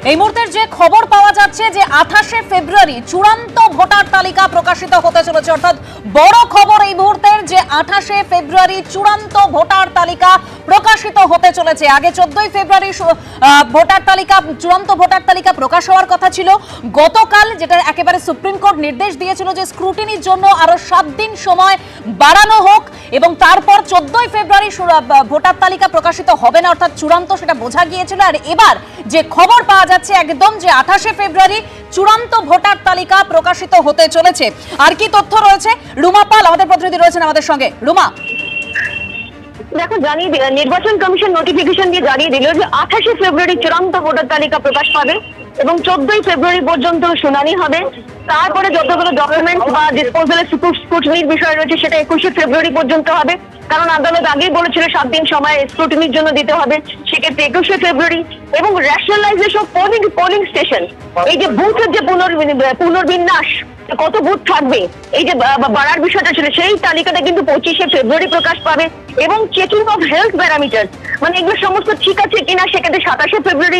এই মুহূর্তের যে খবর পাওয়া যাচ্ছে যে 28শে ফেব্রুয়ারি চূড়ান্ত ভোটার তালিকা প্রকাশিত হতে চলেছে, অর্থাৎ বড় খবর এই মুহূর্তের যে 28শে ফেব্রুয়ারি চূড়ান্ত ভোটার তালিকা প্রকাশিত হতে চলেছে। আগে 14ই ফেব্রুয়ারি ভোটার তালিকা চূড়ান্ত ভোটার তালিকা প্রকাশ হওয়ার কথা ছিল। গতকাল যেটা একেবারে সুপ্রিম কোর্ট নির্দেশ দিয়েছিল যে স্ক্রুটিনির জন্য আরো 7 দিন সময় বাড়ানো হোক এবং তারপর 14ই ফেব্রুয়ারি ভোটার তালিকা প্রকাশিত হবে না, অর্থাৎ চূড়ান্ত সেটা বোঝা গিয়েছিল। আর এবার যে খবর পাওয়া যাচ্ছে একদম যে 28শে ফেব্রুয়ারি চূড়ান্ত ভোটার তালিকা প্রকাশিত হতে চলেছে। আর কি তথ্য রয়েছে, রুমা পাল আমাদের প্রতিনিধি রয়েছেন আমাদের সঙ্গে। রুমা, দেখো, জানিয়ে নির্বাচন কমিশন নোটিফিকেশন দিয়ে জানিয়ে দিল যে 28শে ফেব্রুয়ারি চূড়ান্ত ভোটার তালিকা প্রকাশ পাবে এবং 14ই ফেব্রুয়ারি পর্যন্ত শুনানি হবে। তারপরে যতগুলো ডকুমেন্টস বা ডিসপোজালের স্ক্রুটিনির বিষয় রয়েছে সেটা 21শে ফেব্রুয়ারি পর্যন্ত হবে, কারণ আদালত আগেই বলেছিল 7 দিন সময় স্ক্রুটিনির জন্য দিতে হবে। সেক্ষেত্রে 21শে ফেব্রুয়ারি এবং রেশনালাইজেশন পোলিং স্টেশন, এই যে বুথের যে পুনর্বিন্যাস, কত বুথ থাকবে, এই যে বাড়ার বিষয়টা ছিল, সেই তালিকাটা কিন্তু 25শে ফেব্রুয়ারি প্রকাশ পাবে। এবং চেকিং অফ হেলথ প্যারামিটার, মানে এগুলো সমস্ত ঠিক আছে কিনা সেক্ষেত্রে 27শে ফেব্রুয়ারি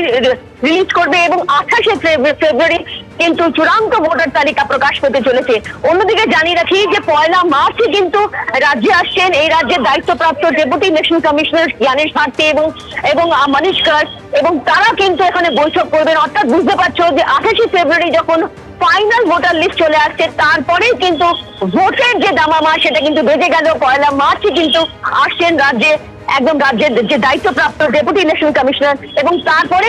রিলিজ করবে এবং 28শে ফেব্রুয়ারি কিন্তু চূড়ান্ত ভোটার তালিকা প্রকাশ পেতে চলেছে। অন্যদিকে জানিয়ে রাখি যে 1 মার্চে কিন্তু রাজ্যে আসছেন এই রাজ্যের দায়িত্বপ্রাপ্ত deputy election commissioner Gyanesh Bharti এবং মনীশ কর, এবং তারা কিন্তু এখানে বৈঠক করবেন। অর্থাৎ বুঝতে পারছো যে 28শে ফেব্রুয়ারি যখন ফাইনাল ভোটার লিস্ট চলে আসছে, তারপরেই কিন্তু ভোটের যে দামামা সেটা কিন্তু বেজে গেল। 1 মার্চে কিন্তু আসছেন রাজ্যে একদম রাজ্যের যে দায়িত্বপ্রাপ্ত ডেপুটি ইলেকশন কমিশনার এবং তারপরে